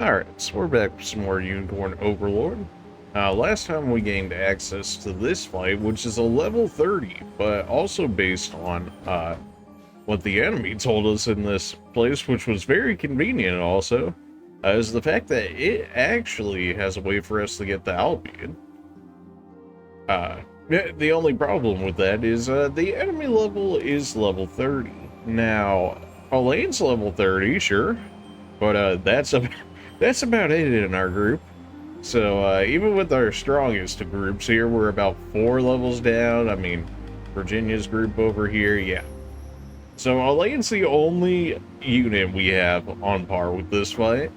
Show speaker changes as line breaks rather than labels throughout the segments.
Alright, so we're back with some more Unicorn Overlord. Last time we gained access to this fight, which is a level 30, but also based on what the enemy told us in this place, which was very convenient also, is the fact that it actually has a way for us to get the Albion. The only problem with that is the enemy level is level 30. Now, Elaine's level 30, sure, but that's about it in our group. So even with our strongest groups here, we're about 4 levels down. I mean, Virginia's group over here, yeah. So Elaine's the only unit we have on par with this fight.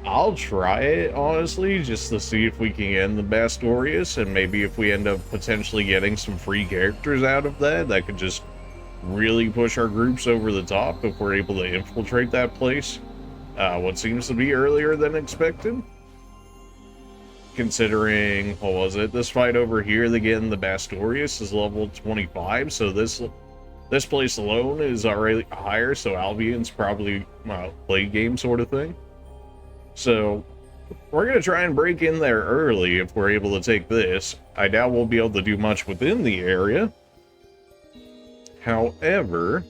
I'll try it, honestly, just to see if we can end the Bastorius, and maybe if we end up potentially getting some free characters out of that, that could just really push our groups over the top if we're able to infiltrate that place. What seems to be earlier than expected. Considering, what was it? This fight over here, again, the Bastorius is level 25, so this place alone is already higher, so Albion's probably late game sort of thing. So, we're going to try and break in there early if we're able to take this. I doubt we'll be able to do much within the area. However,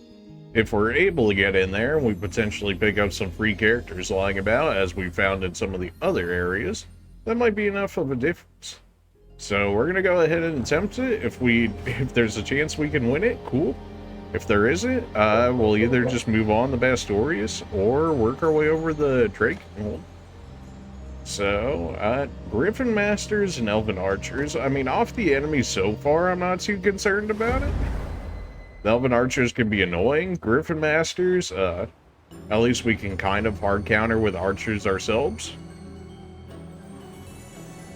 if we're able to get in there and we potentially pick up some free characters lying about, as we found in some of the other areas, that might be enough of a difference. So we're going to go ahead and attempt it. If there's a chance we can win it, cool. If there isn't, we'll either just move on to Bastorius or work our way over the Drake. So, Griffin Masters and Elven Archers. I mean, off the enemy so far, I'm not too concerned about it. The Elven Archers can be annoying. Griffin Masters, at least we can kind of hard counter with Archers ourselves.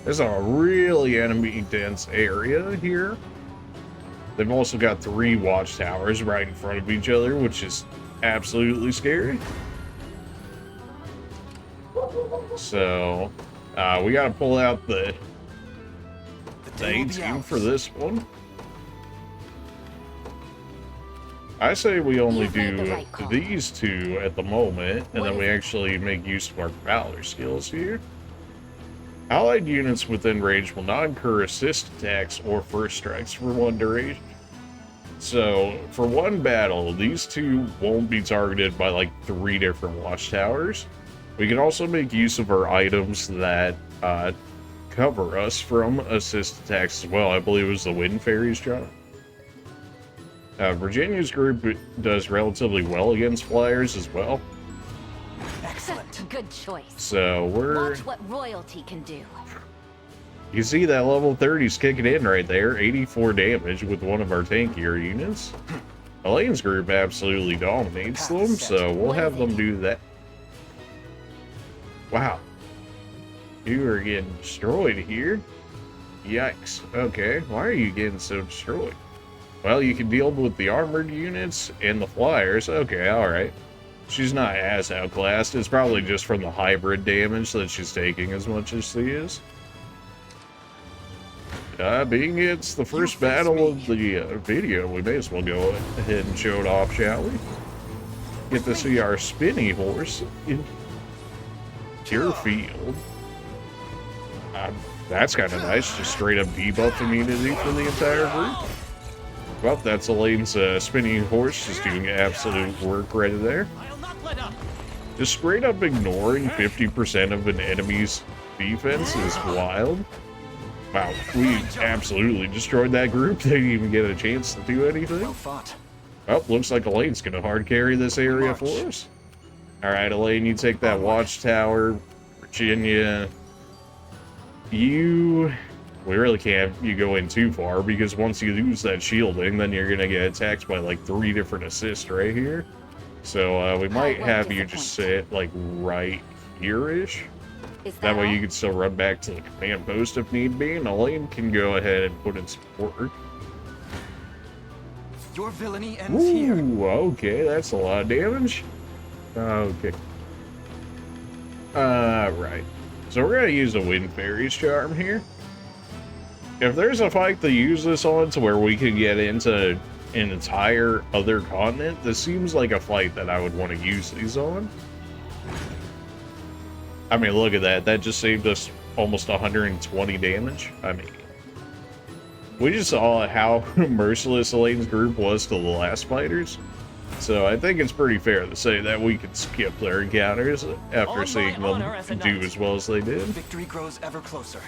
There's a really enemy-dense area here. They've also got 3 watchtowers right in front of each other, which is absolutely scary. So, we gotta pull out the A2 for this one. I say we only do these 2 at the moment, and then we actually make use of our Valor skills here. Allied units within range will not incur assist attacks or first strikes for 1 duration. So, for 1 battle, these 2 won't be targeted by like 3 different watchtowers. We can also make use of our items that cover us from assist attacks as well. I believe it was the Wind Fairy's job. Virginia's group does relatively well against flyers as well.
Excellent. Good choice.
So
watch what royalty can do.
You see that level 30's kicking in right there. 84 damage with one of our tankier units. Elaine's group absolutely dominates them, so we'll have them do that. Wow. You are getting destroyed here. Yikes. Okay, why are you getting so destroyed? Well, you can deal with the armored units and the flyers. Okay, alright. She's not as outclassed. It's probably just from the hybrid damage that she's taking as much as she is. Being it's the first battle of the video, we may as well go ahead and show it off, shall we? Get to see our spinny horse in your field. That's kind of nice, just straight up debuff immunity for the entire group. Well, that's Elaine's spinning horse, just doing absolute work right there. Just straight up ignoring 50% of an enemy's defense is wild. Wow, we absolutely destroyed that group. They didn't even get a chance to do anything. Well, looks like Elaine's gonna hard carry this area for us. Alright, Elaine, you take that watchtower. Virginia, we really can't have you go in too far, because once you lose that shielding, then you're gonna get attacked by like 3 different assists right here. So we might have you just sit like right here-ish. That way you can still run back to the command post if need be, and Elaine can go ahead and put in support.
Your villainy ends here.
Okay, that's a lot of damage. Okay. Right. So we're gonna use the Wind Fairy's charm here. If there's a fight to use this on to where we can get into an entire other continent, this seems like a fight that I would want to use these on. I mean, look at that. That just saved us almost 120 damage. I mean, we just saw how merciless Elaine's group was to the last fighters. So I think it's pretty fair to say that we could skip their encounters after seeing them do as well as they did.
Victory grows ever closer.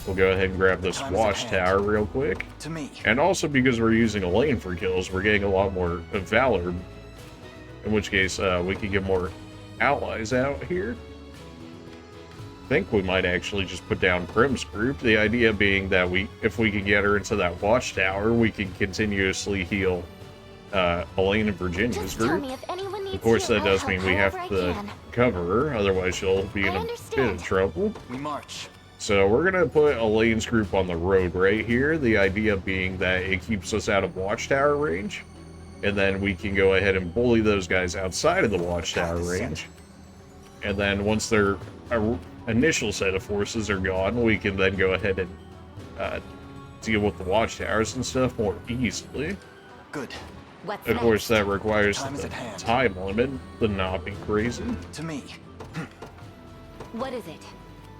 We'll go ahead and grab this watchtower real quick.
To me.
And also because we're using Elaine for kills, we're getting a lot more Valor. In which case, we can get more allies out here. I think we might actually just put down Prim's group. The idea being that if we can get her into that watchtower, we can continuously heal Elaine and Virginia's group. Of course, that does mean we have to cover her, otherwise she'll be in a bit of trouble.
We march.
So we're going to put Elaine's group on the road right here, the idea being that it keeps us out of watchtower range, and then we can go ahead and bully those guys outside of the watchtower range. And then once their initial set of forces are gone, we can then go ahead and deal with the watchtowers and stuff more easily.
Good.
Of course, that requires the time limit to not be crazy.
To me.
What is it?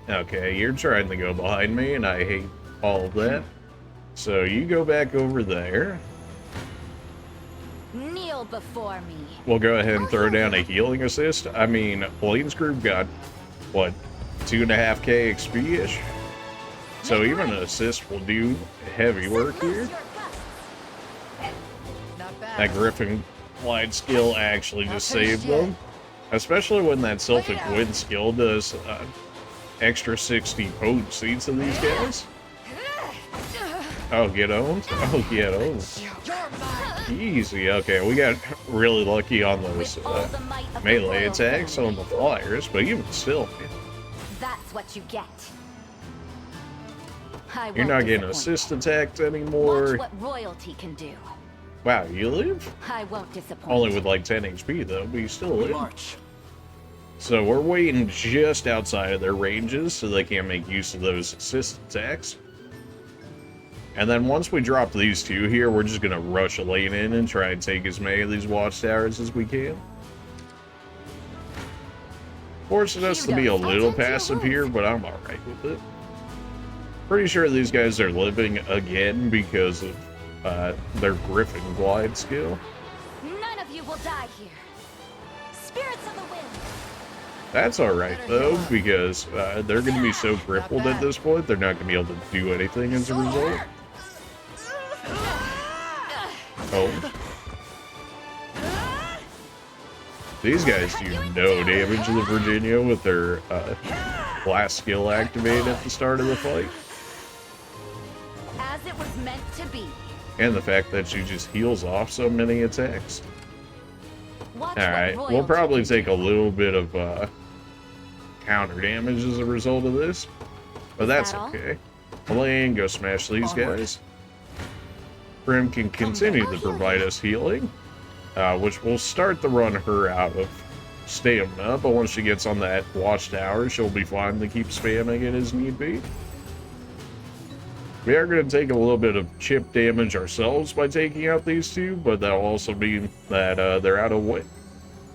Okay, you're trying to go behind me, and I hate all of that. So you go back over there.
Kneel before me.
We'll go ahead and throw down a healing assist. I mean, Elaine's group got, what, 2.5k XP-ish? So even an assist will do heavy work here. That Griffin glide skill actually just saved them. Especially when that Sylphic Wind skill does extra 60 potency to these guys. Oh, get owned? Oh, get owned. Easy. Okay, we got really lucky on those melee attacks on the flyers, but even still,
that's what you get.
You're not getting assist attacked anymore.
Watch what royalty can do.
Wow, you live?
I won't disappoint.
Only with like 10 HP though, but you still live.
March.
So we're waiting just outside of their ranges so they can't make use of those assist attacks. And then once we drop these two here, we're just going to rush Elaine in and try and take as many of these watchtowers as we can. Forcing us to be a little passive here, but I'm alright with it. Pretty sure these guys are living again because of their Griffin glide skill.
None of you will die here. Spirits of the wind.
That's alright though, because they're going to be so crippled at this point, they're not going to be able to do anything as a result. Oh. These guys do no damage to the Virginia with their blast skill activated at the start of the fight.
As it was meant to be.
And the fact that she just heals off so many attacks. Alright, we'll probably take a little bit of counter damage as a result of this. But that's okay. Elaine, go smash these guys. Prim can continue to provide us healing, which will start to run her out of stamina, but once she gets on that watchtower, she'll be fine to keep spamming it as need be. We are going to take a little bit of chip damage ourselves by taking out these two, but that'll also mean that they're out of way.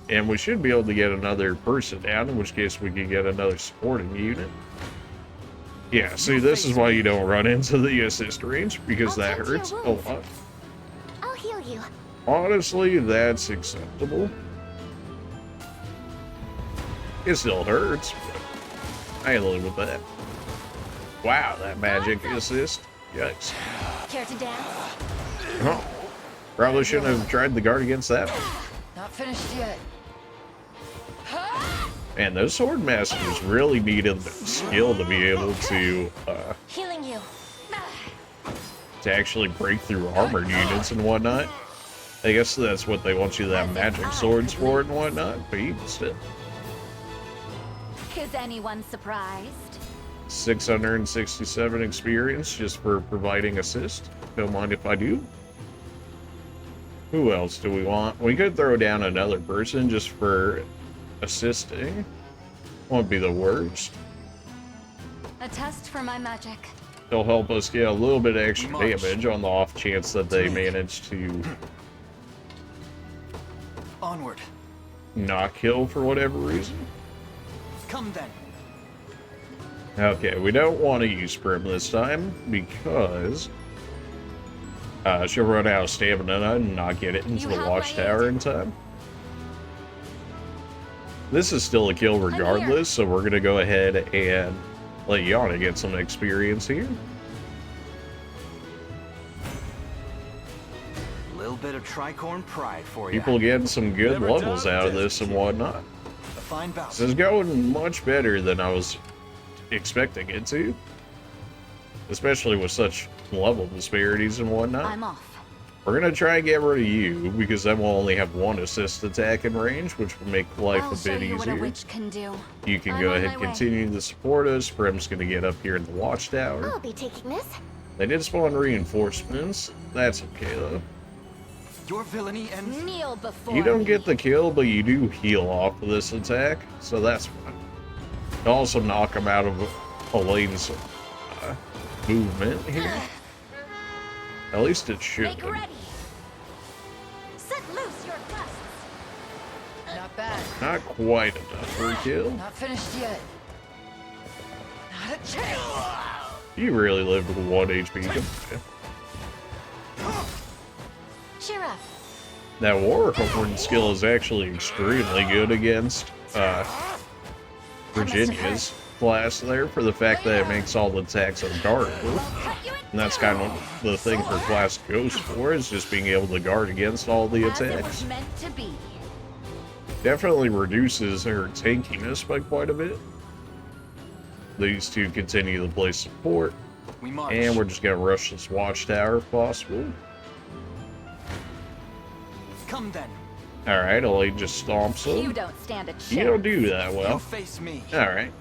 And we should be able to get another person down, in which case we can get another supporting unit. Yeah, see, this is why you don't run into the assist range, because that hurts a lot.
I'll heal you.
Honestly, that's acceptable. It still hurts, but I live with that. Wow, that magic assist. Yikes.
Care to dance?
Oh, probably shouldn't have tried the guard against that one.
Not finished yet.
Man, those sword masters really needed the skill to be able to
Healing you.
actually break through armored units and whatnot. I guess that's what they want you to have magic swords for and whatnot, but even still.
Is anyone surprised?
667 experience just for providing assist. Don't mind if I do. Who else do we want? We could throw down another person just for assisting. Won't be the worst.
A test for my magic.
They'll help us get a little bit of extra damage on the off chance that they manage to
onward.
not kill for whatever reason.
Come then.
Okay, we don't want to use Prim this time because she'll run out of stamina and not get it into
You
the
have my
watchtower in time. This is still a kill regardless, so we're going to go ahead and let Yana get some experience here.
A little bit of tricorn pride for you.
People getting some good
Never
levels
done
out of
this
this and whatnot.
A fine bout.
This is going much better than I was expecting it to. Especially with such level disparities and whatnot.
I'm off.
We're going to try and get rid of you, because then we'll only have one assist attack in range, which will make life
I'll
a
show
bit
you what a
easier.
witch can do.
You can
I'm
go
on
ahead
my
and
way.
continue to support us. Prim's going to get up here in the watchtower.
I'll be taking this.
They did spawn reinforcements. That's okay, though.
Your villainy ends.
Kneel before
You don't
me.
get the kill, but you do heal off of this attack, so that's fine. You also knock him out of Elaine's movement here. At least it should.
Make ready. Set loose your gusts.
Not bad.
Not quite enough for a kill.
Not finished yet. Not a chance.
You really lived with 1 HP.
Cheer up.
That Warhorn skill is actually extremely good against Virginia's class there, for the fact that it makes all the attacks unguardable.
Cut you in
And that's kind of the thing her class goes for, is just being able to guard against all the
as it
attacks.
was meant to be.
Definitely reduces her tankiness by quite a bit. These two continue to play support,
We march.
and we're just gonna rush this watchtower if possible.
Come then.
Alright, Elaine just stomps
You
him.
don't stand a chance.
You don't do that
You'll
well.
face me.
Alright.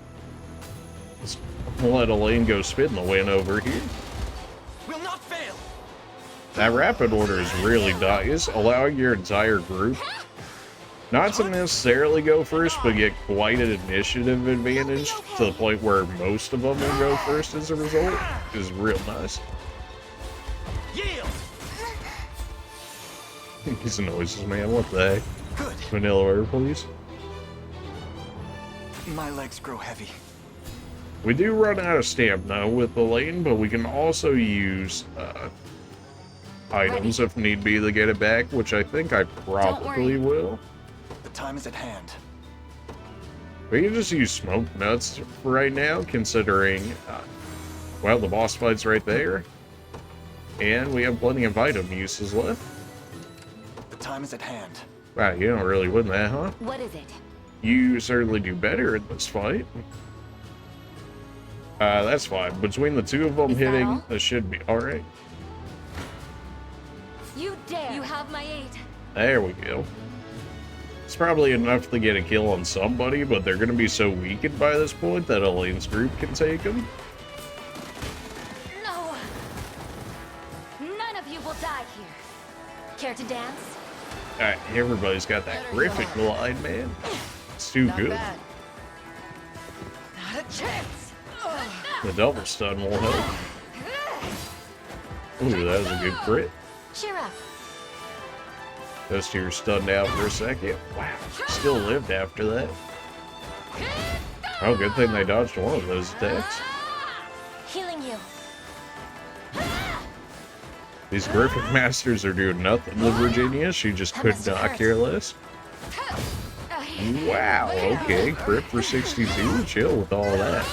Let's let Elaine go spit in the wind over here.
Will not fail.
That rapid order is really nice, allowing your entire group not to necessarily go first, but get quite an initiative advantage to the point where most of them will go first as a result, is real nice.
Yield.
These noises, man, what the heck?
Good.
Vanilla order, please.
My legs grow heavy.
We do run out of stamina with Elaine, but we can also use items if need be to get it back, which I think I probably will.
The time is at hand.
We can just use smoke nuts for right now, considering, well, the boss fight's right there. And we have plenty of item uses left.
The time is at hand.
Wow, you don't really win that, huh?
What is it?
You certainly do better in this fight. That's fine. Between the two of them
Is that
hitting,
all?
this should be alright.
You dare. You have my aid.
There we go. It's probably enough to get a kill on somebody, but they're going to be so weakened by this point that Elaine's group can take them.
No. None of you will die here. Care to dance?
Alright, everybody's got that terrific glide, man. It's too
Not
good.
bad. Not a chance.
The double stun will help. Ooh, that was a good crit.
Cheer up.
Those two are stunned out for a second. Wow, still lived after that. Oh, good thing they dodged one of those attacks.
Healing you.
These Griffin Masters are doing nothing with Virginia. She just could not care less. Wow, okay. Crit for 62. Chill with all that.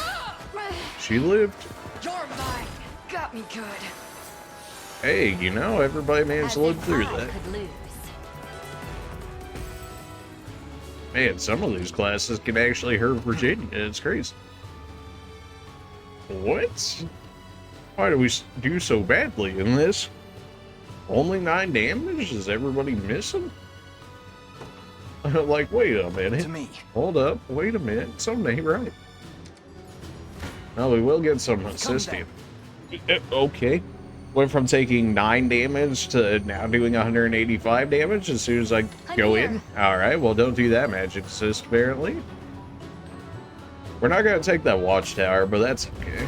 She lived.
You're mine. Got me good.
Hey, you know, everybody managed to live
As
through
if I
that.
could lose.
Man, some of these classes can actually hurt Virginia. It's crazy. What? Why do we do so badly in this? Only 9 damage? Is everybody missing? Like, wait a minute.
To me.
Hold up. Wait a minute. Something ain't right. Now, we will get some assisting. Okay. Went from taking 9 damage to now doing 185 damage as soon as I go in. Alright, well, don't do that magic assist, apparently. We're not going to take that watchtower, but that's okay.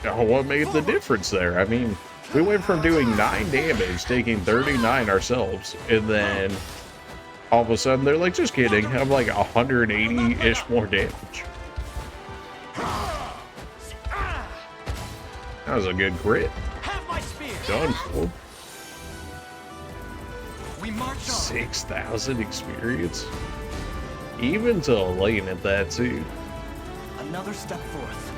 Oh, what made the difference there? I mean, we went from doing 9 damage, taking 39 ourselves, and then all of a sudden they're like, just kidding, I'm like 180-ish more damage. That was a good crit.
Have my spear.
Done for.
We march on.
6,000 experience. Even to Elaine at that, too.
Another step forth.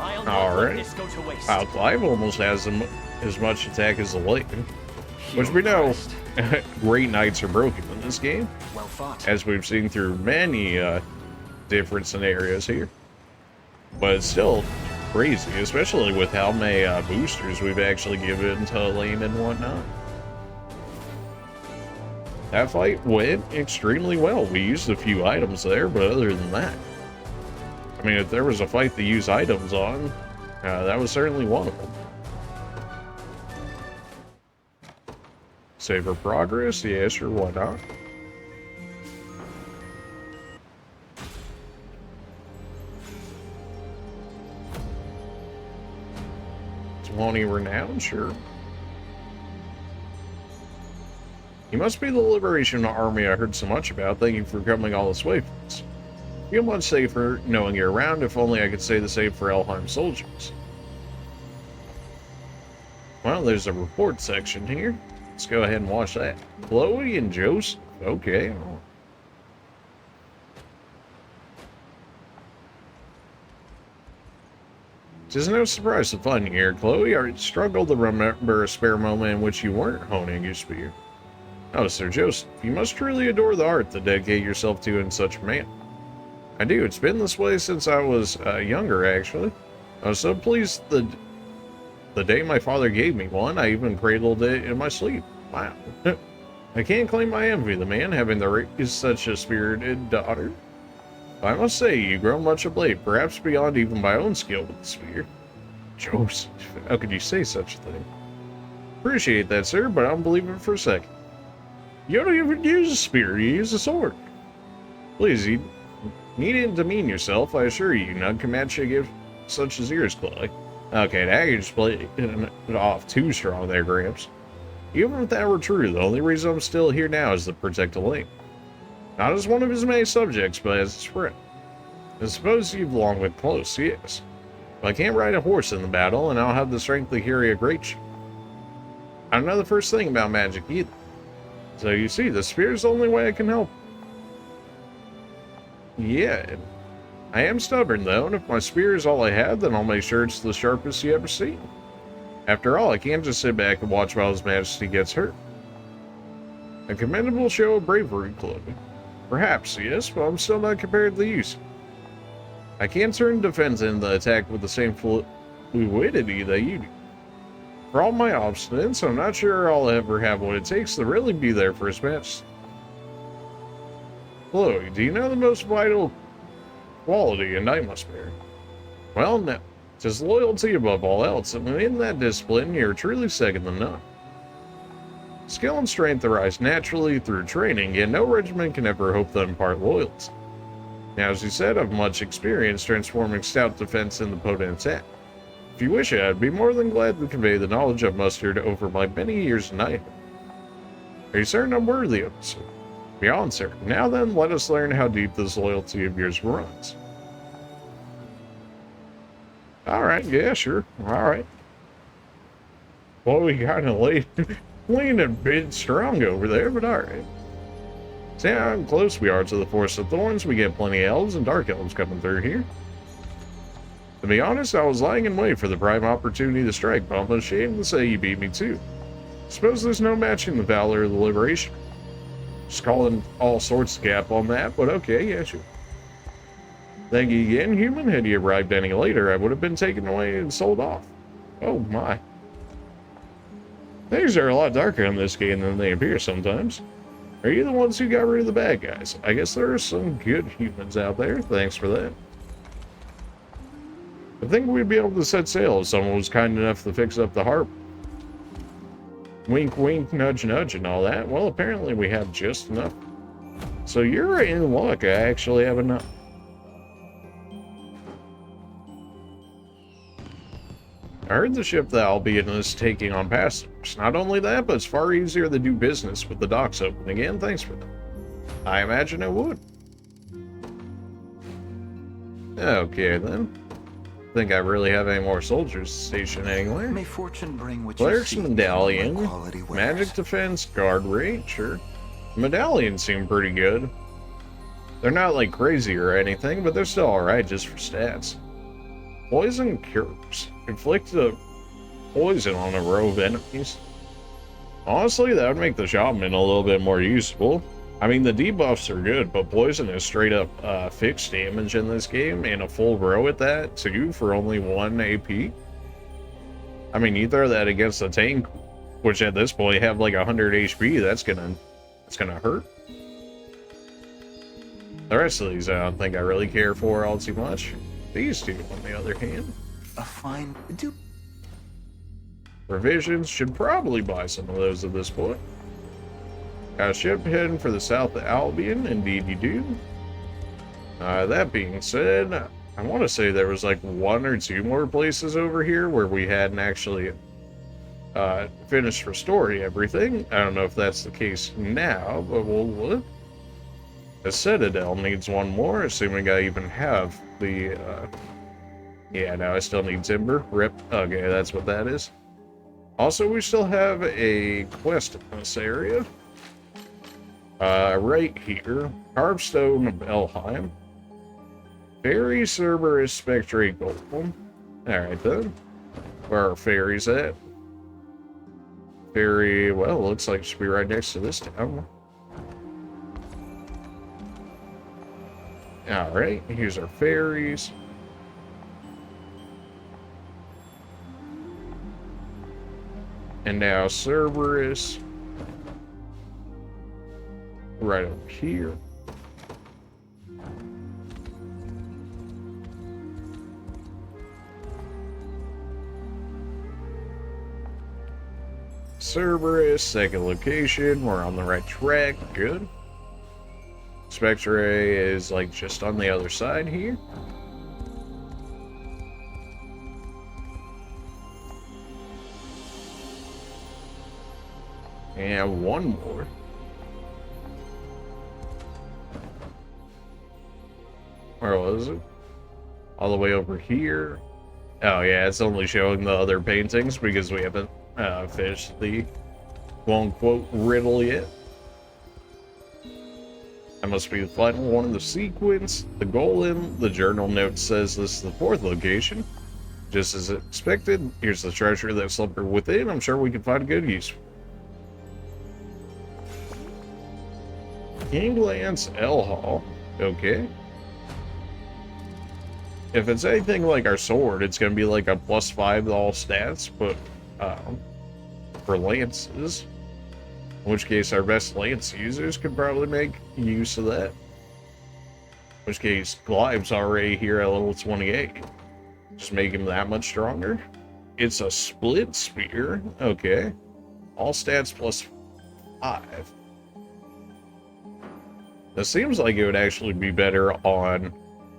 I'll not
All
let
right.
this go to waste.
Wow, Clive almost has as much attack as Elaine. Which we know, great knights are broken in this game,
Well fought.
as we've seen through many different scenarios here. But it's still crazy, especially with how many boosters we've actually given to Elaine and whatnot. That fight went extremely well. We used a few items there, but other than that, I mean, if there was a fight to use items on, that was certainly one of them. Save for progress? Yeah, sure, why not? Twenty renown? Sure. You must be the Liberation Army I heard so much about. Thank you for coming all this way for us. Feel much safer knowing you're around. If only I could say the same for Elheim soldiers. Well, there's a report section here. Let's go ahead and watch that. Chloe and Joseph. Okay. It is no surprise to find you here, Chloe. I struggle to remember a spare moment in which you weren't honing your spear. Oh, Sir Joseph, you must truly adore the art to dedicate yourself to in such a manner. I do. It's been this way since I was younger, actually. I was so pleased the day my father gave me one, I even cradled it in my sleep. Wow. I can't claim my envy, the man, having to raise such a spirited daughter. I must say, you've grown much of late, perhaps beyond even my own skill with the spear. Joseph, how could you say such a thing? Appreciate that, sir, but I don't believe it for a second. You don't even use a spear, you use a sword. Please, you needn't demean yourself, I assure you, none can match a gift such as yours, Chloe. Okay, now you just play it off too strong there, Gramps. Even if that were true, the only reason I'm still here now is to protect Elaine. Not as one of his many subjects, but as his friend. I suppose you've long been close, yes. But I can't ride a horse in the battle, and I don't have the strength to carry a great shield. I don't know the first thing about magic either. So you see, the spear's the only way I can help. Yeah, I am stubborn though, and if my spear is all I have, then I'll make sure it's the sharpest you ever seen. After all, I can't just sit back and watch while His Majesty gets hurt. A commendable show of bravery, Chloe. Perhaps, yes, but I'm still not compared to you. I can't turn defense into attack with the same fluidity that you do. For all my obstinance, I'm not sure I'll ever have what it takes to really be there for His Majesty. Chloe, do you know the most vital quality a knight must bear? Well, no. 'Tis loyalty above all else, and in that discipline, you're truly second to none. Skill and strength arise naturally through training, yet no regiment can ever hope to impart loyalty. Now, as you said, I've much experience transforming stout defense into potent attack. If you wish it, I'd be more than glad to convey the knowledge I've mustered over my many years of knighthood. Are you certain I'm worthy of it, sir? Beyond certain. Now then, let us learn how deep this loyalty of yours runs. Alright, yeah, sure. Alright. Well, we kind of leaned a bit strong over there, but alright. See how close we are to the Forest of Thorns. We get plenty of elves and dark elves coming through here. To be honest, I was lying in wait for the prime opportunity to strike, but I'm ashamed to say you beat me too. Suppose there's no matching the valor of the Liberation. Just calling all sorts of gap on that, but okay, yeah, sure. Thank you again, human. Had you arrived any later, I would have been taken away and sold off. Oh my. Things are a lot darker in this game than they appear sometimes. Are you the ones who got rid of the bad guys? I guess there are some good humans out there. Thanks for that. I think we'd be able to set sail if someone was kind enough to fix up the harp. Wink, wink, nudge, nudge, and all that. Well, apparently we have just enough. So you're in luck. I actually have enough. I heard the ship that Albion is taking on passengers. Not only that, but it's far easier to do business with the docks open again. Thanks for that. I imagine it would. Okay, then. think I really have any more soldiers stationed anywhere.
May fortune bring what
Cleric's
you seek.
medallion,
My quality wares.
magic defense, guard rate, sure. Medallions seem pretty good. They're not like crazy or anything, but they're still alright just for stats. Poison cures. Inflict a poison on a row of enemies. Honestly, that would make the shaman a little bit more useful. I mean, the debuffs are good, but poison is straight up fixed damage in this game, and a full row at that, too, for only 1 AP. I mean, you throw that against the tank, which at this point have like 100 HP, that's gonna hurt. The rest of these I don't think I really care for all too much. These two, on the other hand.
A fine do.
Revisions, should probably buy some of those at this point. Got a ship heading for the south of Albion, indeed you do. That being said, I want to say there was like 1 or 2 more places over here where we hadn't actually finished restoring everything. I don't know if that's the case now, but we'll look. The Citadel needs 1 more, assuming I even have the... Yeah, no, I still need timber. Rip. Okay, that's what that is. Also, we still have a quest in this area. Right here. Carvestone of Elheim. Fairy Cerberus Spectrate Golem. Alright then. Where are fairies at? Fairy, well, looks like it should be right next to this town. Alright, here's our fairies. And now Cerberus. Right over here. Cerberus, second location. We're on the right track. Good. Spectre is like just on the other side here. And 1 more. Where was it? All the way over here. Oh yeah, it's only showing the other paintings because we haven't finished the quote-unquote riddle yet. That must be the final one of the sequence. The golem, the journal note says this is the 4th location. Just as expected, here's the treasure that slumbered within. I'm sure we can find good use. Kinglands L Hall. Okay. If it's anything like our sword, it's going to be like a +5 to all stats, but for lances, in which case our best lance users could probably make use of that. In which case, Glybe's already here at level 28. Just make him that much stronger. It's a split spear. Okay. All stats +5. That seems like it would actually be better on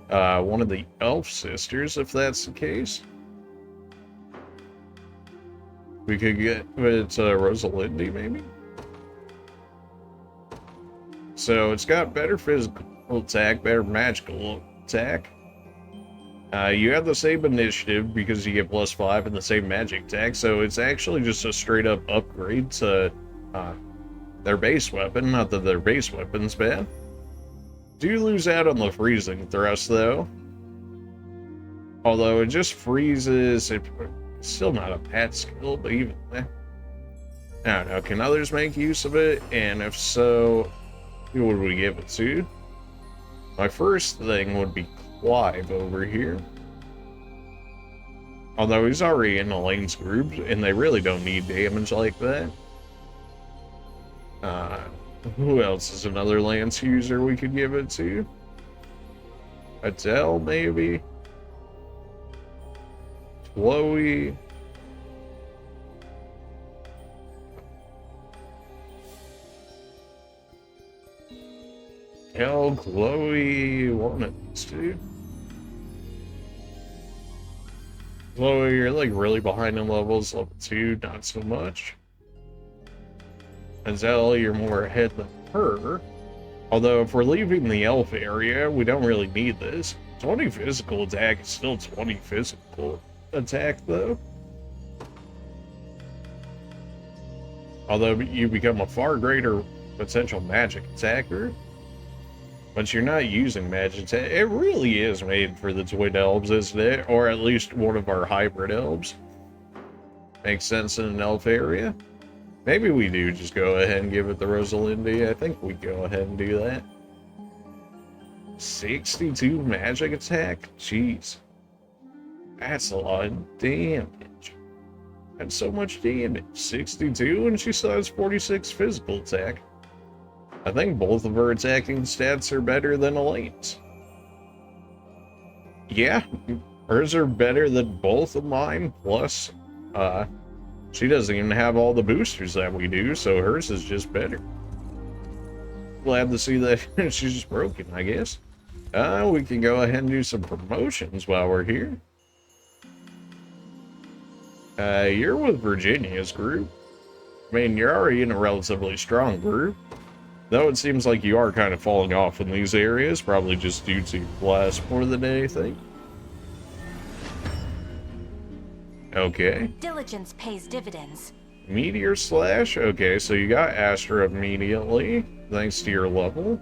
one of the elf sisters, if that's the case. We could get it's Rosalindi, maybe. So it's got better physical attack, better magical attack. You have the same initiative because you get +5 and the same magic attack, so it's actually just a straight up upgrade to their base weapon. Not that their base weapon's bad. Do lose out on the freezing thrust though. Although it just freezes, it's still not a bad skill, but even I don't know, can others make use of it? And if so, who would we give it to? My first thing would be Clive over here. Although he's already in Elaine's group, and they really don't need damage like that. Who else is another lance user we could give it to? Adele, maybe? Chloe? Hell, Chloe, one of these two. Chloe, you're like really behind in levels. Level 2, not so much. Azelle, you're more ahead than her. Although, if we're leaving the elf area, we don't really need this. 20 physical attack is still 20 physical attack, though. Although you become a far greater potential magic attacker. But you're not using magic attack. It really is made for the twin elves, isn't it? Or at least one of our hybrid elves. Makes sense in an elf area. Maybe we do just go ahead and give it the Rosalindi. I think we go ahead and do that. 62 magic attack? Jeez. That's a lot of damage. That's so much damage. 62 and she still has 46 physical attack. I think both of her attacking stats are better than Elaine's. Yeah, hers are better than both of mine, plus, she doesn't even have all the boosters that we do, so hers is just better. Glad to see that she's just broken, I guess. We can go ahead and do some promotions while we're here. You're with Virginia's group. I mean, you're already in a relatively strong group. Though it seems like you are kind of falling off in these areas, probably just due to class more than anything. Okay.
Diligence pays dividends.
Meteor Slash? Okay, so you got Astra immediately, thanks to your level.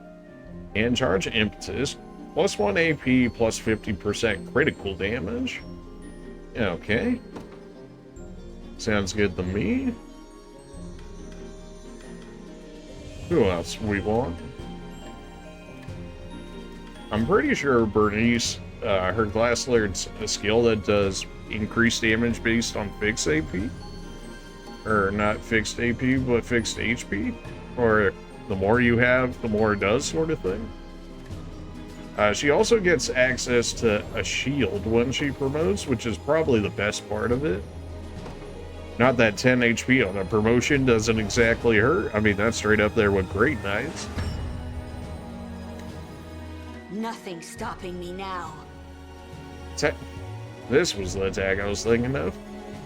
And Charge Impetus, plus 1 AP, plus 50% critical damage. Okay. Sounds good to me. Who else we want? I'm pretty sure Bernice, her Glass Laird's a skill that does increased damage based on fixed AP. Or not fixed AP, but fixed HP. Or the more you have, the more it does, sort of thing. She also gets access to a shield when she promotes, which is probably the best part of it. Not that 10 HP on a promotion doesn't exactly hurt. I mean, that's straight up there with Great Knights.
Nothing stopping me now.
This was the attack I was thinking of.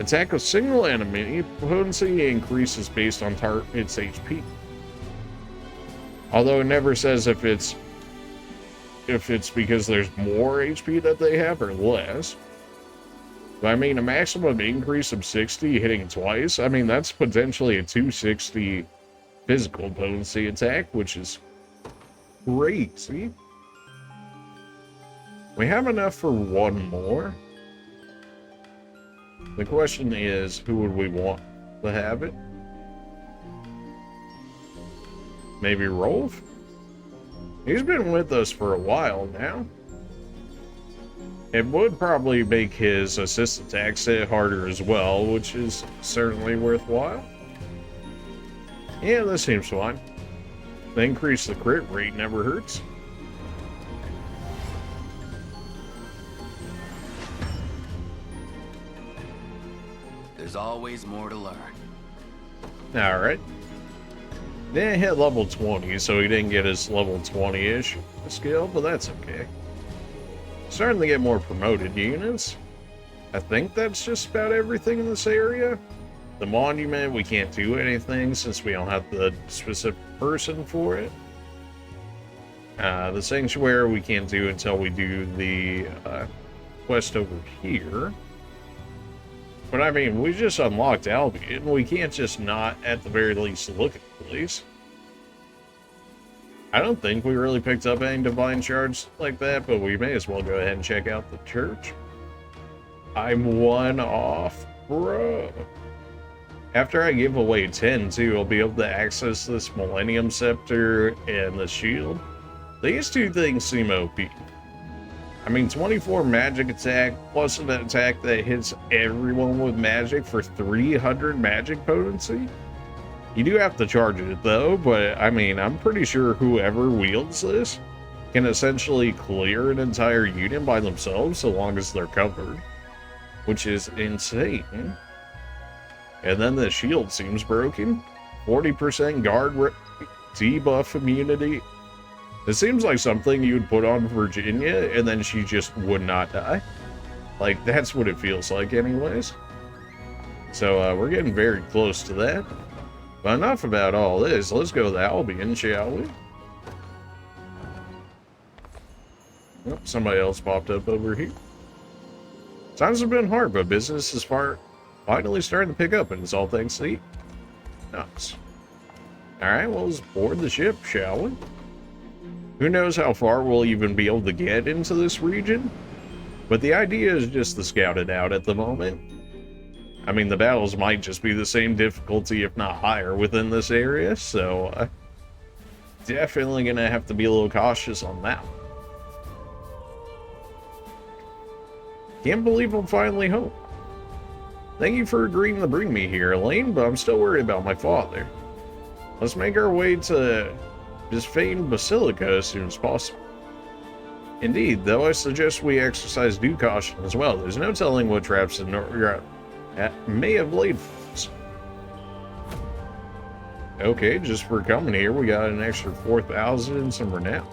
Attack a single enemy. Potency increases based on target's HP. Although it never says if it's because there's more HP that they have or less. But I mean, a maximum increase of 60 hitting twice, I mean, that's potentially a 260 physical potency attack, which is crazy. We have enough for one more. The question is, who would we want to have it? Maybe Rolf? He's been with us for a while now. It would probably make his assist attack hit harder as well, which is certainly worthwhile. Yeah, this seems fine. The increase the crit rate never hurts.
There's always more to learn.
Alright. Didn't hit level 20, so he didn't get his level 20-ish skill, but that's okay. Starting to get more promoted units. I think that's just about everything in this area. The monument, we can't do anything since we don't have the specific person for it. The sanctuary we can't do until we do the quest over here. But I mean, we just unlocked Albion. We can't just not, at the very least, look at the place. I don't think we really picked up any divine shards like that, but we may as well go ahead and check out the church. I'm one off, bro. After I give away 10 too, I'll be able to access this Millennium Scepter and the shield. These two things seem OP. I mean, 24 magic attack plus an attack that hits everyone with magic for 300 magic potency. You do have to charge it though, but I mean, I'm pretty sure whoever wields this can essentially clear an entire unit by themselves so long as they're covered, which is insane. And then the shield seems broken. 40% guard debuff immunity. It seems like something you would put on Virginia and then she just would not die. Like, that's what it feels like anyways. So we're getting very close to that. But enough about all this. Let's go to Albion, shall we? Oh, somebody else popped up over here. Times have been hard, but business is finally starting to pick up, and it's all thanks to you. Nice. Alright, well, let's board the ship, shall we? Who knows how far we'll even be able to get into this region? But the idea is just to scout it out at the moment. I mean, the battles might just be the same difficulty, if not higher, within this area, so definitely gonna have to be a little cautious on that. Can't believe I'm finally home. Thank you for agreeing to bring me here, Elaine, but I'm still worried about my father. Let's make our way to this famed basilica as soon as possible. Indeed, though I suggest we exercise due caution as well. There's no telling what traps the may have laid for us. Okay, just for coming here, we got an extra 4,000 and some renown.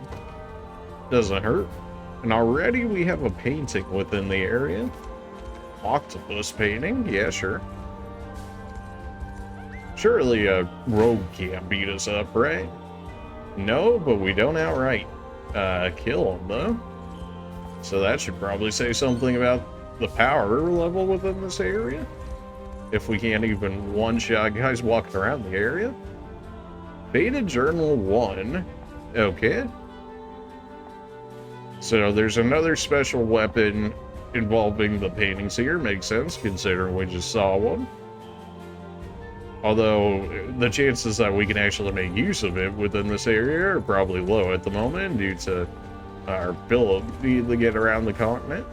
Doesn't hurt. And already we have a painting within the area. Octopus painting, yeah, sure. Surely a rogue can't beat us up, right? No, but we don't outright kill him, though. So that should probably say something about the power level within this area. If we can't even one-shot guys walking around the area. Beta Journal 1. Okay. So there's another special weapon involving the paintings here. Makes sense, considering we just saw one. Although, the chances that we can actually make use of it within this area are probably low at the moment due to our ability to get around the continent.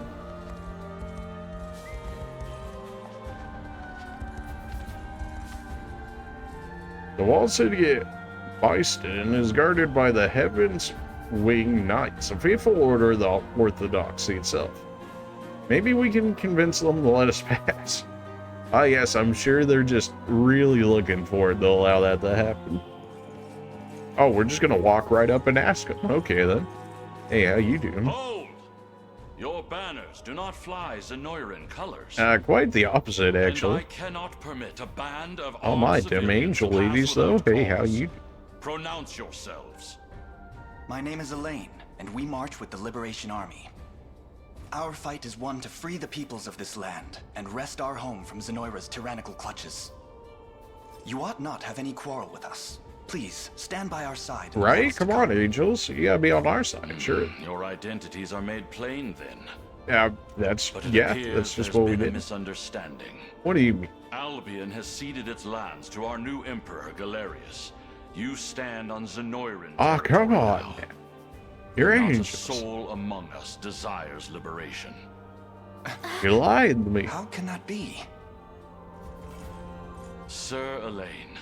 The walled city at Byston is guarded by the Heaven's Wing Knights, a faithful order of the Orthodoxy itself. Maybe we can convince them to let us pass. Ah, yes, I'm sure they're just really looking for it to allow that to happen. Oh, we're just gonna walk right up and ask them. Okay, then. Hey, how you doing?
Hold! Your banners do not fly Zenoiran colors.
Quite the opposite, actually.
And I cannot permit a band of
Oh my, them angel ladies, though. Hey, how you doing?
Pronounce yourselves.
My name is Elaine, and we march with the Liberation Army. Our fight is one to free the peoples of this land and wrest our home from Zenoira's tyrannical clutches. You ought not have any quarrel with us. Please, stand by our side.
Right? Come on, angels. You gotta be on our side, sure.
Your identities are made plain then.
That's
But it
just
appears
what
there's
we
been a
did.
misunderstanding.
What do you mean?
Albion has ceded its lands to our new emperor, Galerius. You stand on Zenoiran
Oh, come
territory
on.
now.
You're
Not a
angels.
soul among us desires liberation.
You lied to me.
How can that be?
Sir Elaine,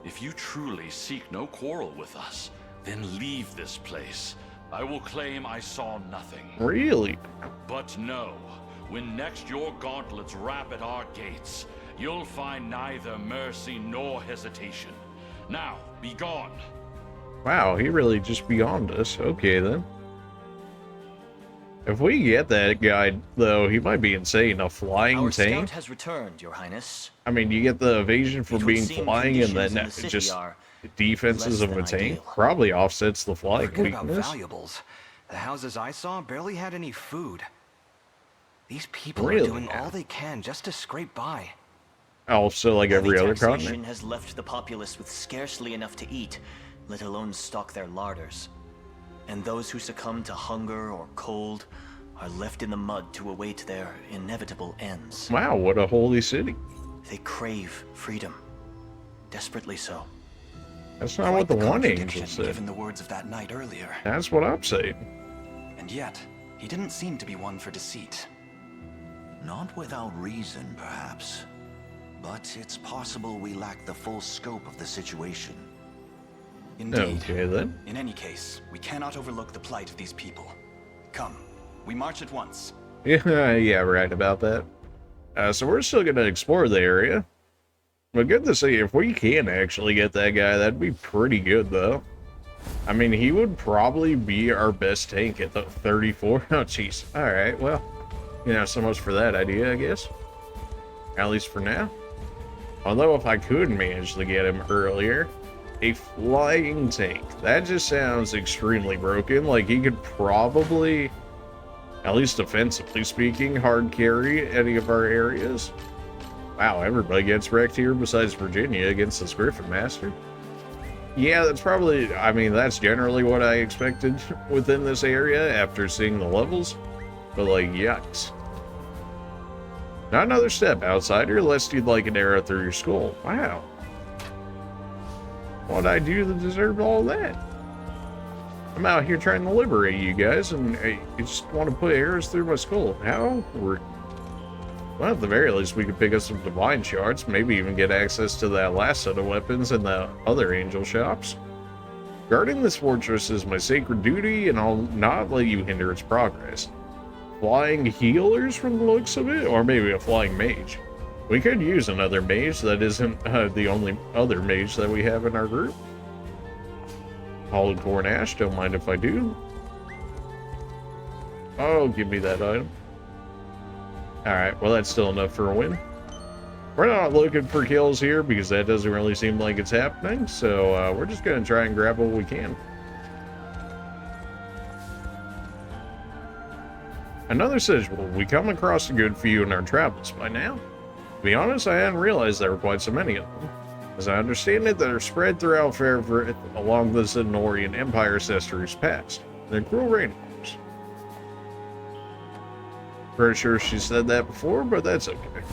if you truly seek no quarrel with us, then leave this place. I will claim I saw nothing.
Really?
But no, when next your gauntlets rap at our gates, you'll find neither mercy nor hesitation. Now, be gone.
Wow, he really just beyond us. Okay, then. If we get that guy, though, he might be insane. A flying
Our
tank?
scout has returned, Your Highness.
I mean, you get the evasion for
It would
being
seem
flying, and then
conditions in the city
just
are
defenses
less
of a
than
tank
ideal.
probably offsets the flying
Forget about
weakness.
valuables. The houses I saw barely had any food. These people
Really?
are doing all they can just to scrape by.
Also, like every
Heavy
other
taxation
continent.
has left the populace with scarcely enough to eat, let alone stock their larders. And those who succumb to hunger or cold are left in the mud to await their inevitable ends.
Wow, what a holy city.
They crave freedom. Desperately so.
That's not what the one
contradiction,
angel said.
given the words of that knight earlier.
That's what I'm saying.
And yet, he didn't seem to be one for deceit.
Not without reason, perhaps. But it's possible we lack the full scope of the situation.
Indeed.
Okay, then.
In any case, we cannot overlook the plight of these people. Come, we march at once.
Yeah, right about that. So we're still gonna explore the area. But good to see. If we can actually get that guy, that'd be pretty good, though. I mean, he would probably be our best tank at the 34. Oh, jeez. Alright, well, you know, so much for that idea, I guess. At least for now. Although, if I could manage to get him earlier, a flying tank. That just sounds extremely broken. Like, he could probably At least defensively speaking, hard carry any of our areas. Wow, everybody gets wrecked here besides Virginia against this Griffin Master. Yeah, that's probably, I mean, that's generally what I expected within this area after seeing the levels. But, like, yikes. Not another step, outsider, lest you'd like an arrow through your skull. Wow. What'd I do that deserved all that? I'm out here trying to liberate you guys, and you just want to put arrows through my skull. How? Well, at the very least, we could pick up some divine shards, maybe even get access to that last set of weapons in the other angel shops. Guarding this fortress is my sacred duty, and I'll not let you hinder its progress. Flying healers from the looks of it, or maybe a flying mage. We could use another mage that isn't the only other mage that we have in our group. Hollowed Corn Ash, don't mind if I do. Oh, give me that item. Alright, well that's still enough for a win. We're not looking for kills here because that doesn't really seem like it's happening, so we're just going to try and grab what we can. Another sigil. We come across a good few in our travels by now. To be honest, I hadn't realized there were quite so many of them. As I understand it, they're spread throughout Fairford along the Zenorian Empire's Estuary's past. They're cruel rainbows. Pretty sure she said that before, but that's okay.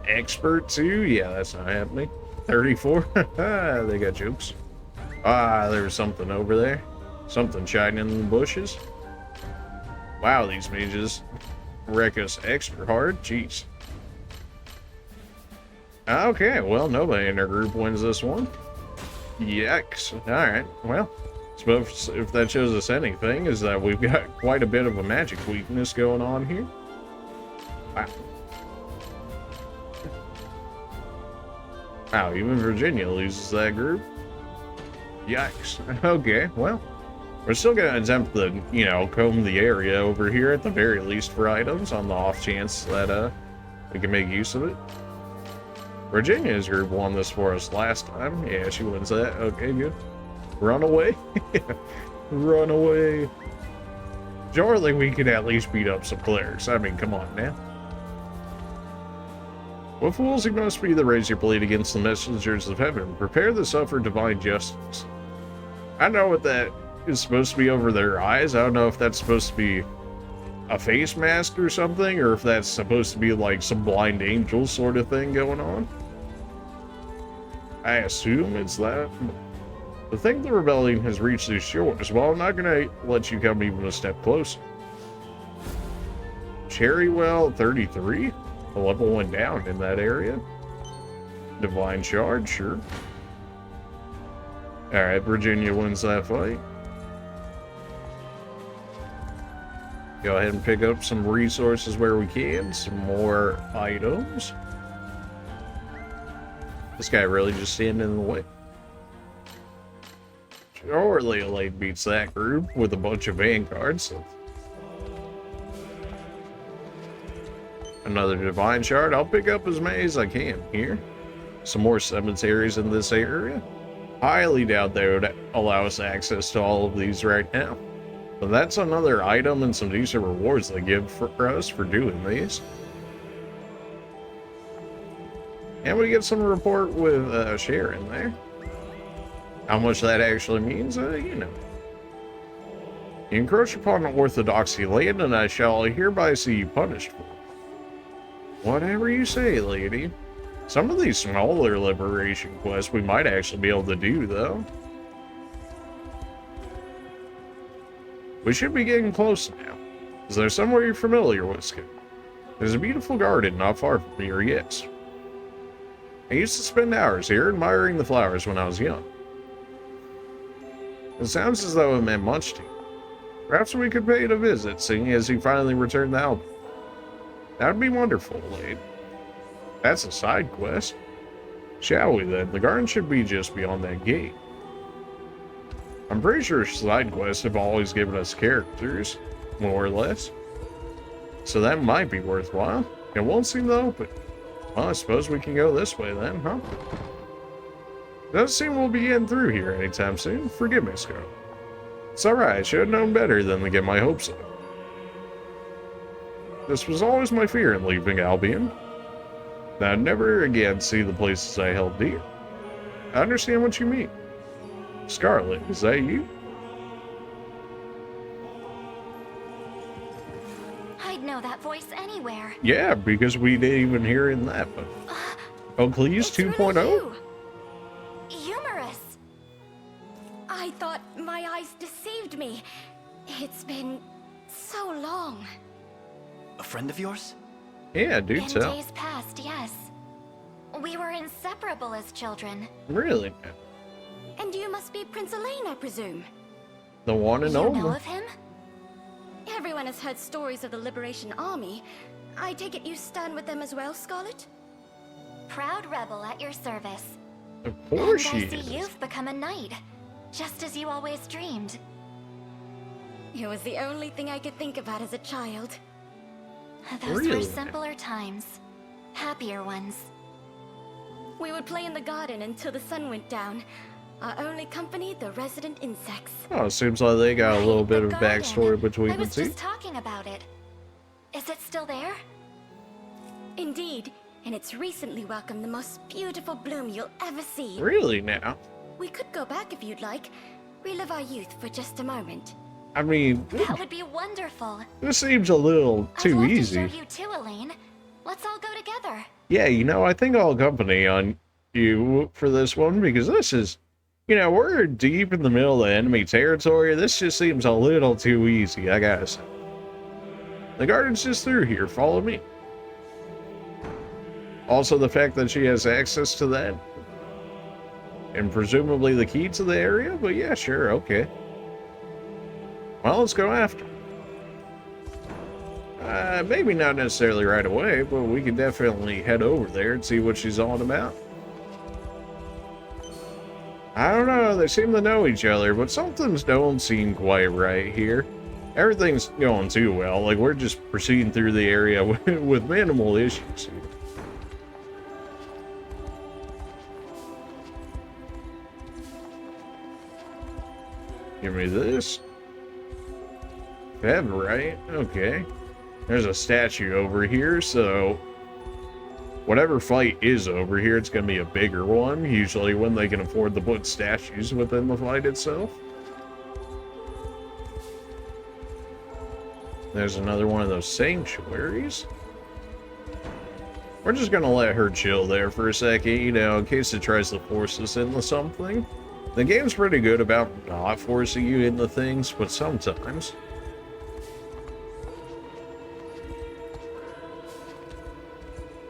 Expert 2? Yeah, that's not happening. 34? They got jokes. Ah, there's something over there. Something shining in the bushes. Wow, these mages wreck us extra hard. Jeez. Okay, well, nobody in our group wins this one. Yikes. Alright, well, suppose if that shows us anything, is that we've got quite a bit of a magic weakness going on here. Wow. Wow, even Virginia loses that group. Yikes. Okay, well, we're still going to attempt to, you know, comb the area over here at the very least for items on the off chance that we can make use of it. Virginia's group won this for us last time. Yeah, she wins that. Okay, good. Run away. Run away. Surely we could at least beat up some clerics. I mean, come on, man. What fools you must be that raise your blade against the messengers of heaven. Prepare to suffer divine justice. I know what that is supposed to be over their eyes. I don't know if that's supposed to be a face mask or something, or if that's supposed to be like some blind angel sort of thing going on. I assume it's that. To think the rebellion has reached these shores, well, I'm not going to let you come even a step closer. Cherrywell 33? The level went down in that area. Divine Shard, sure. Alright, Virginia wins that fight. Go ahead and pick up some resources where we can. Some more items. This guy really just standing in the way. Surely Elaine beats that group with a bunch of vanguards. Another divine shard. I'll pick up as many as I can here. Some more cemeteries in this area. Highly doubt they would allow us access to all of these right now. But that's another item and some decent rewards they give for us for doing these. And we get some report with Sharon there. How much that actually means, you know. You encroach upon orthodoxy land, and I shall hereby see you punished for it. Whatever you say, lady. Some of these smaller liberation quests we might actually be able to do, though. We should be getting close now. Is there somewhere you're familiar with, Skip? There's a beautiful garden not far from here, yes. I used to spend hours here admiring the flowers when I was young. It sounds as though it meant much to you. Perhaps we could pay it a visit, seeing as he finally returned to Albion. That would be wonderful, Lade. That's a side quest. Shall we then? The garden should be just beyond that gate. I'm pretty sure side quests have always given us characters, more or less. So that might be worthwhile. It won't seem to open. Well, I suppose we can go this way then, huh? Doesn't seem we'll be getting through here anytime soon. Forgive me, Scarlet. It's alright, I should have known better than to get my hopes up. This was always my fear in leaving Albion. That I'd never again see the places I held dear. I understand what you mean. Scarlet, is that you?
I'd know that voice anywhere.
Yeah, because we didn't even hear in that, but... Oh, please,
It's
2.0?
really you. Humorous. I thought my eyes deceived me. It's been so long.
A friend of yours?
Yeah, do
In
tell.
days past, yes. We were inseparable as children.
Really?
And you must be Prince Elaine, I presume.
The one and
You know
only.
of him? Everyone has heard stories of the Liberation Army. I take it you stand with them as well, Scarlet? Proud rebel at your service.
Of course
And
she
I see
is.
you've become a knight, just as you always dreamed. It was the only thing I could think about as a child. Those were
Really?
simpler times. Happier ones. We would play in the garden until the sun went down. Our only company, the resident insects.
Oh, it seems like they got a little
Right,
bit
the
of
garden.
backstory between
I
the
was
two.
just talking about it. Is it still there? Indeed, and it's recently welcomed the most beautiful bloom you'll ever see.
Really now?
We could go back if you'd like. Relive our youth for just a moment.
I mean,
That would be wonderful.
this seems a little
I'd
too
love
easy.
to show you too, Elaine. Let's all go together.
Yeah, you know, I think I'll accompany on you for this one because this is, you know, we're deep in the middle of the enemy territory. This just seems a little too easy, I gotta say. The garden's just through here. Follow me. Also, the fact that she has access to that. And presumably the key to the area, but yeah, sure, okay. Well, let's go after her. Maybe not necessarily right away, but we can definitely head over there and see what she's on about. I don't know, they seem to know each other, but something's don't seem quite right here. Everything's going too well, like we're just proceeding through the area with minimal issues. Give me this. Feb, right? Okay. There's a statue over here, so whatever fight is over here, it's going to be a bigger one, usually when they can afford to put statues within the fight itself. There's another one of those sanctuaries. We're just going to let her chill there for a second, you know, in case it tries to force us into something. The game's pretty good about not forcing you into things, but sometimes.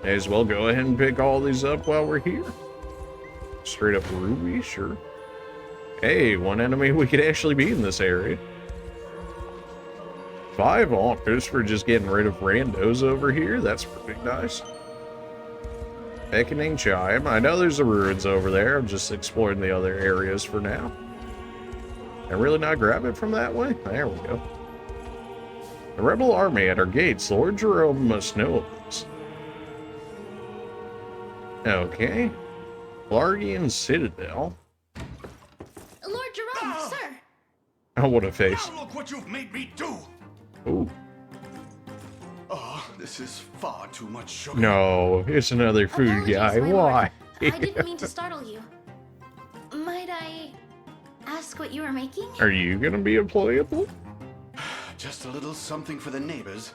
May as well go ahead and pick all these up while we're here. Straight up ruby, sure. Hey, one enemy we could actually be in this area. 5 honkers for just getting rid of randos over here. That's pretty nice. Beckoning chime. I know there's the ruins over there. I'm just exploring the other areas for now. And really not grab it from that way? There we go. The rebel army at our gates. Lord Jerome must know of this. Okay. Largian Citadel.
Lord Jerome, sir.
Oh, what a face.
Now look what you've made me do!
Ooh.
Oh, this is far too much sugar.
No, it's another food
Apologies,
guy.
my lord.
Why?
I didn't mean to startle you. Might I ask what you were making?
Are you gonna be a playable?
Just a little something for the neighbors.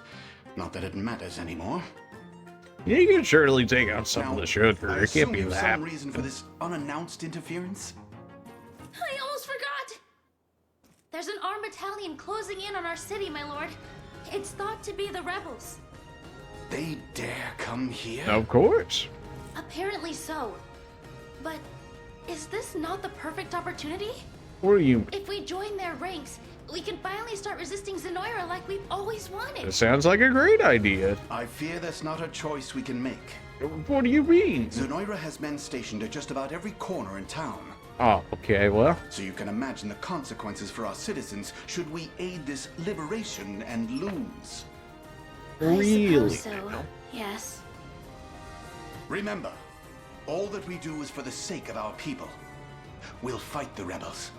Not that it matters anymore.
Yeah, you can surely take out some
Now,
of the sugar.
I
It can't
assume
be
you've
that.
some reason for this unannounced interference?
I almost forgot! There's an armed battalion closing in on our city, my lord. It's thought to be the rebels.
They dare come here?
Of course.
Apparently so. But is this not the perfect opportunity?
What do you...
If we join their ranks, we can finally start resisting Zenoira like we've always wanted.
It sounds like a great idea.
I fear that's not a choice we can make.
What do you mean?
Zenoira has men stationed at just about every corner in town.
Oh, okay, well.
So you can imagine the consequences for our citizens should we aid this liberation and lose.
Really?
I suppose so. Yes.
Remember, all that we do is for the sake of our people. We'll fight the rebels.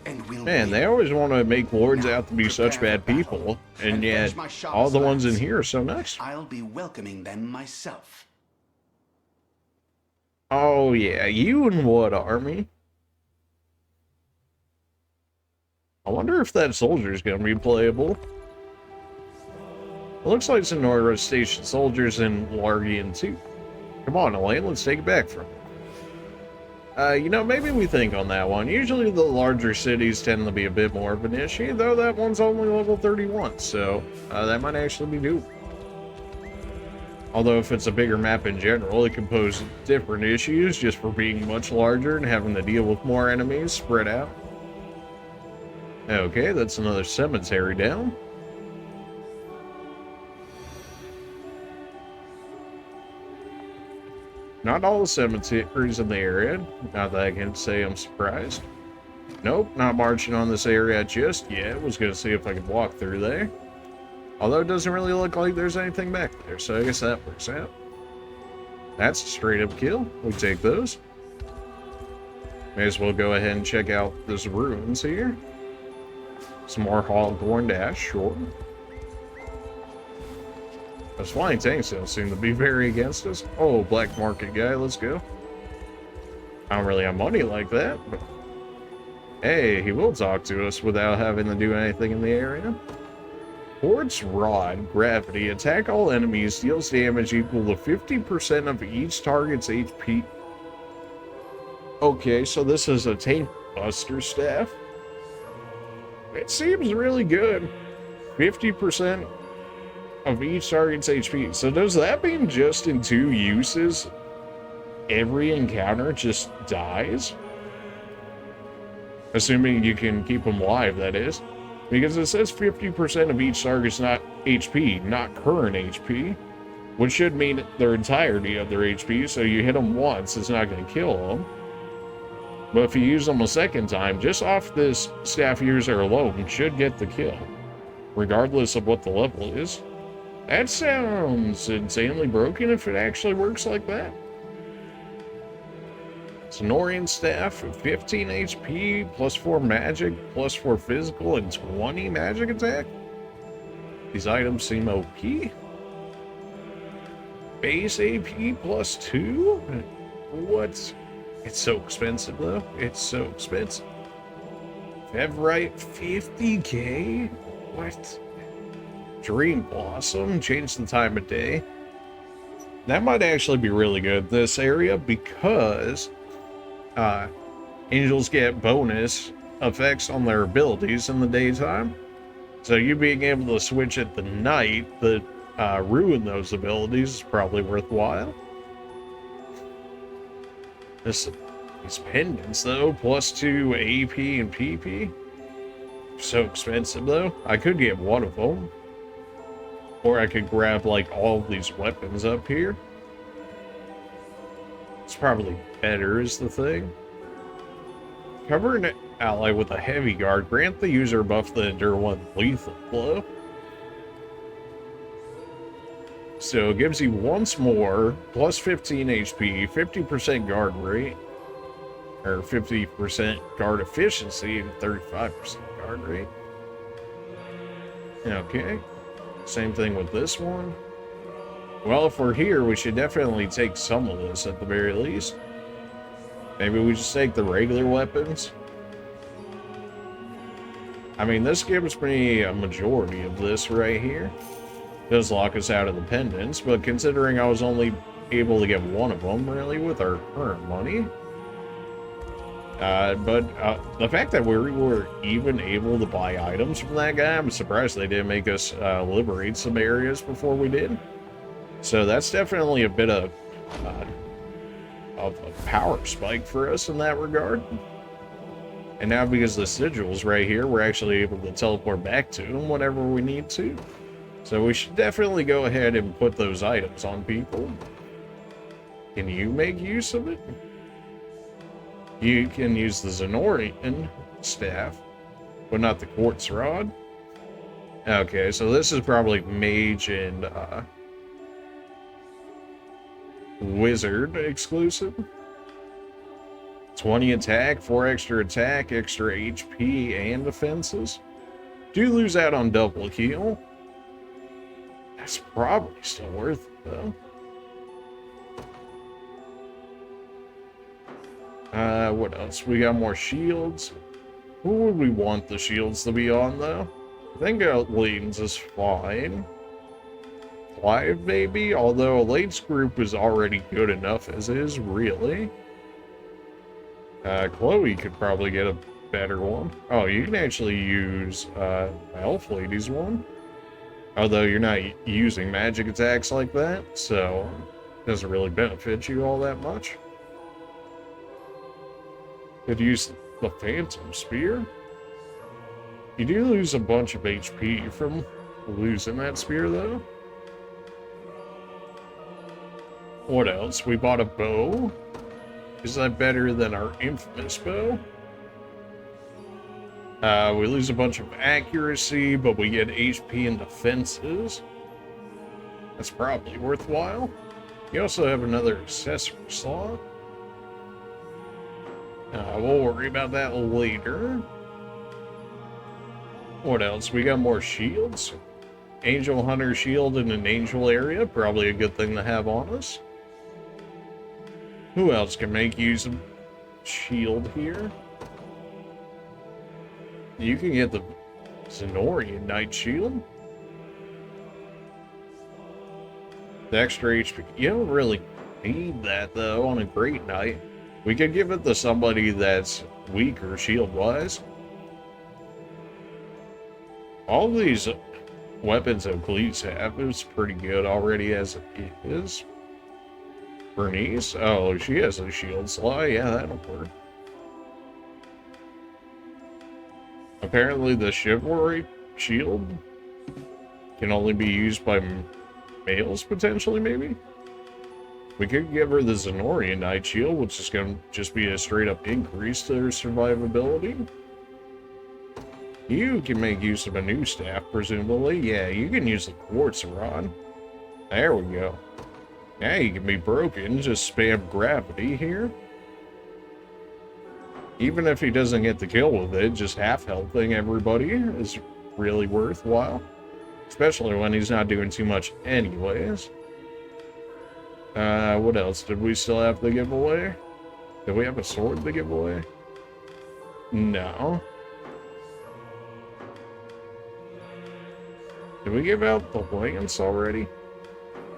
and we'll
Man, they
win.
always want to make lords
Now,
out to be such
prepare
bad
for battle,
people, and
and
yet
fetch my sharpest
all the ones in
lance.
here are so nice.
I'll be welcoming them myself.
Oh yeah, you and what army? I wonder if that soldier's gonna be playable. It looks like Sonora stationed soldiers in Largian too. Come on, Elaine, let's take it back from her. You know, maybe we think on that one. Usually the larger cities tend to be a bit more of an issue, though that one's only level 31, so that might actually be doable. Although if it's a bigger map in general, it can pose different issues just for being much larger and having to deal with more enemies spread out. Okay, that's another cemetery down. Not all the cemeteries in the area. Not that I can say I'm surprised. Nope, not marching on this area just yet. Was gonna see if I could walk through there. Although it doesn't really look like there's anything back there, so I guess that works out. That's a straight up kill. We take those. May as well go ahead and check out those ruins here. Some more Hawthorne Dash, sure. Those flying tanks don't seem to be very against us. Oh, black market guy, let's go. I don't really have money like that, but hey, he will talk to us without having to do anything in the area. Quartz Rod, Gravity, attack all enemies, deals damage equal to 50% of each target's HP. Okay, so this is a Tank Buster staff. It seems really good. 50% of each target's HP. So does that mean just in 2 uses, every encounter just dies? Assuming you can keep them alive, that is. Because it says 50% of each target's not HP, not current HP. Which should mean their entirety of their HP, so you hit them once, it's not going to kill them. But if you use them a second time, just off this staff user alone, you should get the kill. Regardless of what the level is. That sounds insanely broken if it actually works like that. Sonorian staff, 15 HP, plus 4 magic, plus 4 physical, and 20 magic attack. These items seem OP. Base AP plus 2? What? It's so expensive though. It's so expensive. Fevrite, 50k? What? Dream Blossom, change the time of day. That might actually be really good, this area, because angels get bonus effects on their abilities in the daytime. So you being able to switch at the night that ruin those abilities is probably worthwhile. These pendants though, plus 2 AP and PP. So expensive though. I could get one of them. Or I could grab like all of these weapons up here. It's probably better is the thing. Cover an ally with a heavy guard. Grant the user buff the endure one lethal blow. So it gives you once more, plus 15 HP, 50% guard rate, or 50% guard efficiency, and 35% guard rate. Okay. Same thing with this one. Well, if we're here, we should definitely take some of this at the very least. Maybe we just take the regular weapons. I mean, this gives me a majority of this right here. Does lock us out of the pendants, but considering I was only able to get one of them, really, with our current money. But the fact that we were even able to buy items from that guy, I'm surprised they didn't make us liberate some areas before we did. So that's definitely a bit of a power spike for us in that regard. And now because the sigil's right here, we're actually able to teleport back to them whenever we need to. So we should definitely go ahead and put those items on people. Can you make use of it? You can use the Zenorian staff, but not the Quartz Rod. Okay, so this is probably Mage and Wizard exclusive. 20 attack, 4 extra attack, extra HP, and defenses. Do lose out on double heal. That's probably still worth it, though. What else? We got more shields. Who would we want the shields to be on, though? I think Elaine's is fine. Clive, maybe? Although Elaine's group is already good enough as is, really. Chloe could probably get a better one. Oh, you can actually use Elf Lady's one. Although you're not using magic attacks like that, so it doesn't really benefit you all that much. Could use the Phantom Spear. You do lose a bunch of HP from losing that spear, though. What else? We bought a bow. Is that better than our infamous bow? We lose a bunch of accuracy, but we get HP and defenses. That's probably worthwhile. You also have another accessory slot. We'll worry about that later. What else? We got more shields. Angel Hunter shield in an angel area. Probably a good thing to have on us. Who else can make use of shield here? You can get the Zenorian Knight Shield. The extra HP. You don't really need that, though, on a Great Knight. We could give it to somebody that's weaker shield-wise. All of these weapons that Cleese have is pretty good already as it is. Bernice? Oh, she has a shield slot. Yeah, that'll work. Apparently the Chivalry shield can only be used by males, potentially, maybe? We could give her the Zenorian Knight Shield, which is going to just be a straight-up increase to her survivability. You can make use of a new staff, presumably. Yeah, you can use the Quartz Rod. There we go. Now you can be broken. Just spam gravity here. Even if he doesn't get the kill with it, just half-healthing everybody is really worthwhile. Especially when he's not doing too much anyways. What else did we still have to give away? Did we have a sword to give away? No. Did we give out the lance already?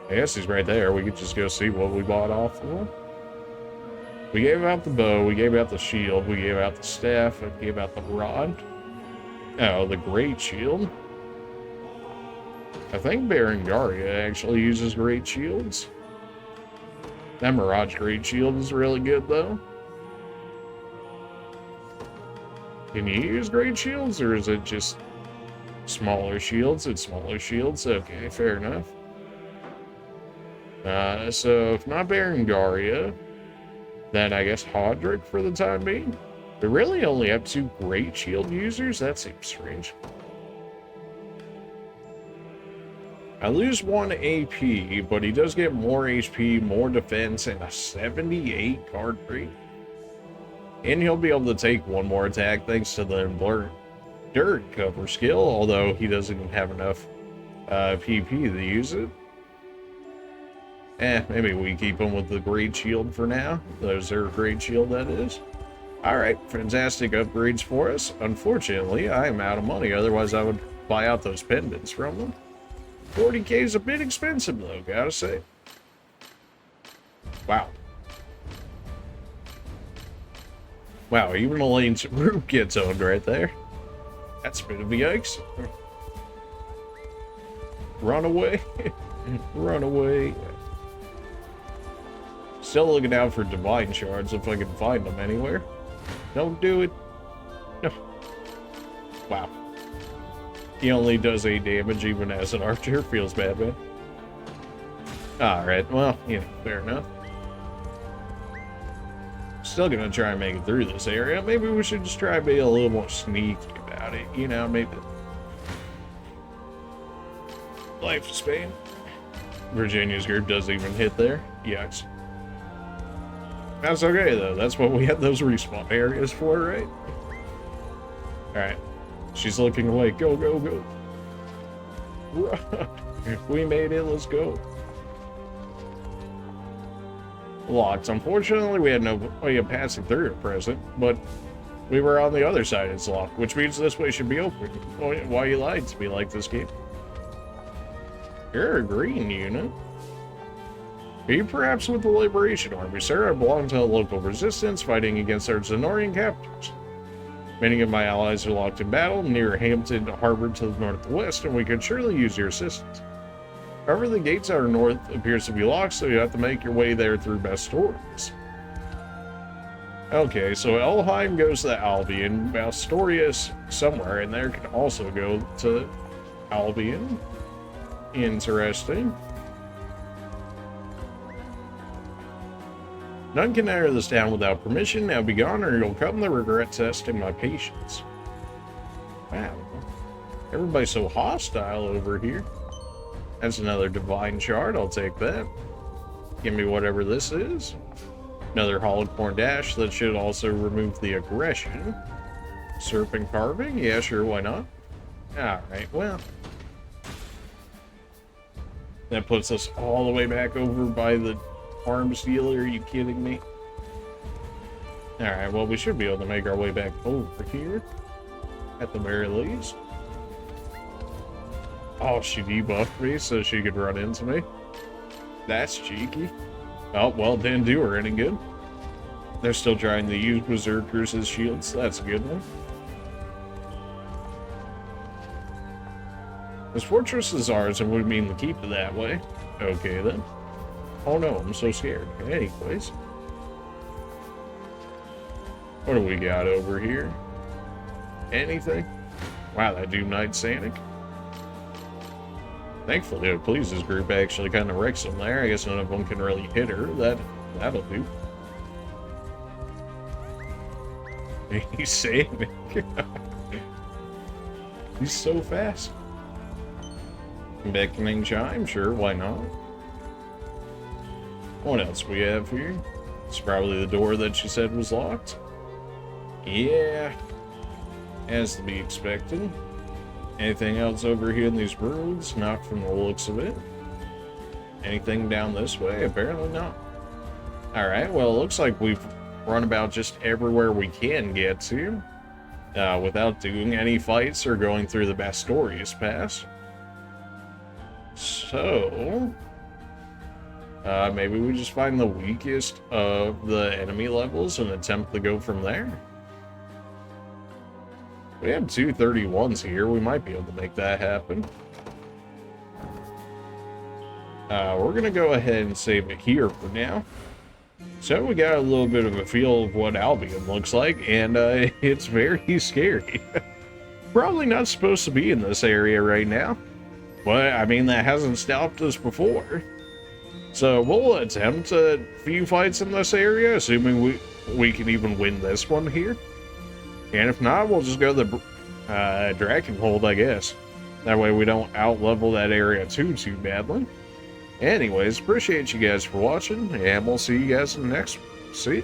I guess he's right there. We could just go see what we bought off of him. We gave out the bow, we gave out the shield, we gave out the staff, and gave out the rod. Oh, the great shield. I think Berengaria actually uses great shields. That Mirage Great Shield is really good, though. Can you use Great Shields, or is it just smaller shields? It's smaller shields? Okay, fair enough. So, if not Berengaria, then I guess Hodrick for the time being. We really only have 2 Great Shield users? That seems strange. I lose 1 AP, but he does get more HP, more defense, and a 78 card rate. And he'll be able to take 1 more attack thanks to the Dirt cover skill, although he doesn't even have enough PP to use it. Maybe we keep him with the Great Shield for now. There's their Great Shield, that is. Alright, fantastic upgrades for us. Unfortunately, I am out of money, otherwise I would buy out those pendants from them. 40k is a bit expensive, though, gotta say. Wow. Wow, even Elaine's group gets owned right there. That's a bit of a yikes. Run away. Run away. Still looking out for Divine Shards if I can find them anywhere. Don't do it. No. Wow. He only does 8 damage even as an archer. Feels bad, man. Alright, well, you know, fair enough. Still gonna try and make it through this area. Maybe we should just try to be a little more sneaky about it. You know, maybe... Life of Spain. Virginia's group doesn't even hit there. Yikes. That's okay, though. That's what we have those respawn areas for, right? Alright. She's looking away. Go, go, go. We made it. Let's go. Locked. Unfortunately, we had no way of passing through at present, but we were on the other side. It's locked, which means this way should be open. Why you lied to me like this game? You're a green unit. Are you perhaps with the Liberation Army, sir? I belong to a local resistance fighting against our Zenorian captors. Many of my allies are locked in battle near Hampton Harbor to the northwest, and we could surely use your assistance. However, the gates out north appears to be locked, so you have to make your way there through best stories. Okay, so Elheim goes to Albion, Bastorius somewhere in there can also go to Albion. Interesting. None can enter this town without permission. Now be gone, or you'll come to regret testing my patience. Wow. Everybody's so hostile over here. That's another divine shard. I'll take that. Give me whatever this is. Another hollowed corn dash. That should also remove the aggression. Serpent carving. Yeah, sure. Why not? Alright, well. That puts us all the way back over by the arms dealer. Are you kidding me? Alright, well, we should be able to make our way back over here. At the very least. Oh, she debuffed me so she could run into me. That's cheeky. Oh, well, didn't do her any good. They're still trying to use berserkers as shields. That's a good one. This fortress is ours, and we mean to keep it that way. Okay, then. Oh no, I'm so scared. Anyways. What do we got over here? Anything? Wow, that dude Knight Sanic. Thankfully, it pleases group actually kind of wrecks them there. I guess none of them can really hit her. That'll do. He's saving. He's so fast. Beckoning chime, sure, why not? What else we have here? It's probably the door that she said was locked. Yeah, as to be expected. Anything else over here in these roads? Not from the looks of it. Anything down this way? Apparently not. Alright, well, it looks like we've run about just everywhere we can get to without doing any fights or going through the Bastorius Pass. So, maybe we just find the weakest of the enemy levels and attempt to go from there. We have 231s here. We might be able to make that happen. We're going to go ahead and save it here for now. So we got a little bit of a feel of what Albion looks like, and it's very scary. Probably not supposed to be in this area right now. But, I mean, that hasn't stopped us before. So we'll attempt a few fights in this area, assuming we can even win this one here. And if not, we'll just go to the Drakenhold, I guess. That way we don't out-level that area too badly. Anyways, appreciate you guys for watching, and we'll see you guys in the next one. See ya.